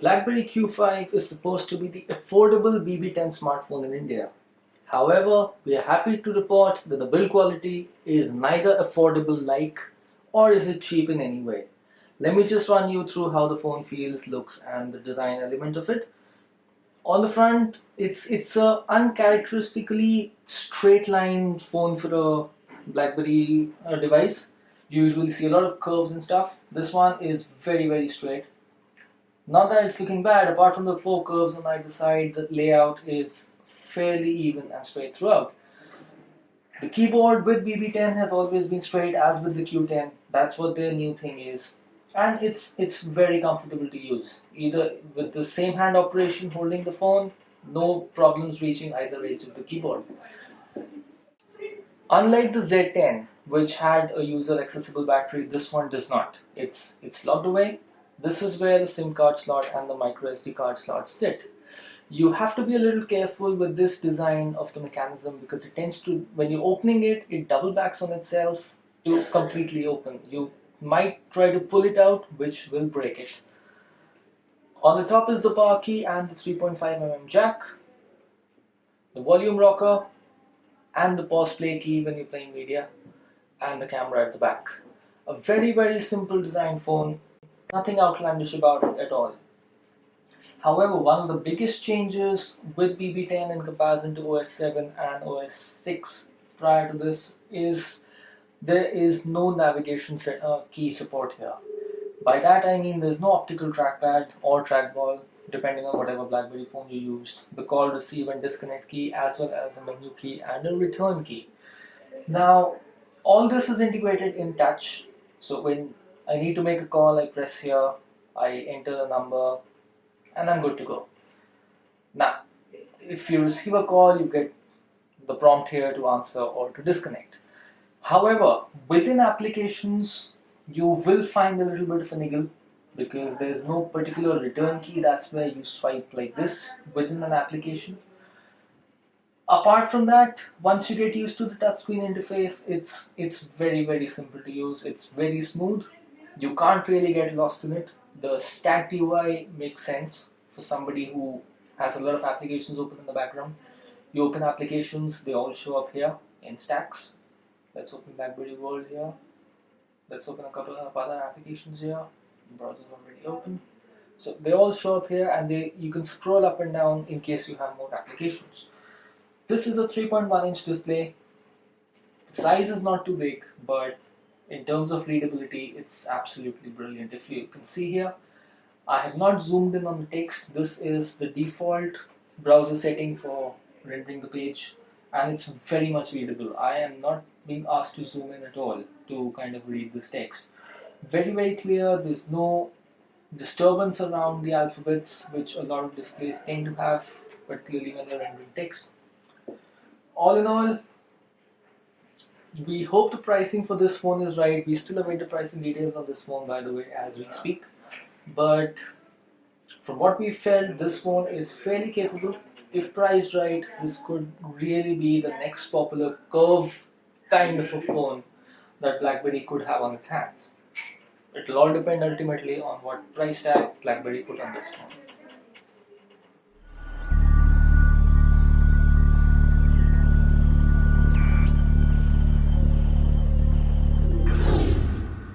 Blackberry Q5 is supposed to be the affordable BB10 smartphone in India. However, we are happy to report that the build quality is neither affordable like or is it cheap in any way. Let me just run you through how the phone feels, looks and the design element of it. On the front, it's a uncharacteristically straight line phone for a Blackberry device. You usually see a lot of curves and stuff. This one is very straight. Not that it's looking bad, apart from the four curves on either side, the layout is fairly even and straight throughout. The keyboard with BB10 has always been straight, as with the Q10. That's what their new thing is. And it's very comfortable to use. Either with the same hand operation holding the phone, no problems reaching either edge of the keyboard. Unlike the Z10, which had a user accessible battery, this one does not. It's locked away. This is where the SIM card slot and the microSD card slot sit. You have to be a little careful with this design of the mechanism because it tends to, when you're opening it, it double backs on itself to completely open. You might try to pull it out, which will break it. On the top is the power key and the 3.5mm jack, the volume rocker, and the pause play key when you're playing media, and the camera at the back. A very simple design phone, nothing outlandish about it at all. However, one of the biggest changes with BB10 in comparison to OS 7 and OS 6 prior to this is there is no navigation key support here. By that I mean there's no optical trackpad or trackball depending on whatever Blackberry phone you used. The call, receive and disconnect key as well as a menu key and a return key. Now all this is integrated in touch, so when I need to make a call I press here, I enter the number and I'm good to go. Now if you receive a call you get the prompt here to answer or to disconnect. However, within applications you will find a little bit of a niggle because there's no particular return key. That's where you swipe like this within an application. Apart from that, once you get used to the touchscreen interface, it's very simple to use. It's very smooth. You can't really get lost in it. The stacked UI makes sense for somebody who has a lot of applications open in the background. You open applications, they all show up here in stacks. Let's open Blackberry World here. Let's open a couple of other applications here. The browser's already open. So they all show up here and you can scroll up and down in case you have more applications. This is a 3.1-inch display. The size is not too big, but in terms of readability, it's absolutely brilliant. If you can see here, I have not zoomed in on the text. This is the default browser setting for rendering the page, and it's very much readable. I am not being asked to zoom in at all to kind of read this text. Very clear. There's no disturbance around the alphabets, which a lot of displays tend to have, particularly when they're rendering text. All in all, we hope the pricing for this phone is right. We still await the pricing details on this phone, by the way, as we speak. But from what we felt, this phone is fairly capable. If priced right, this could really be the next popular curve kind of a phone that Blackberry could have on its hands. It will all depend ultimately on what price tag Blackberry put on this phone.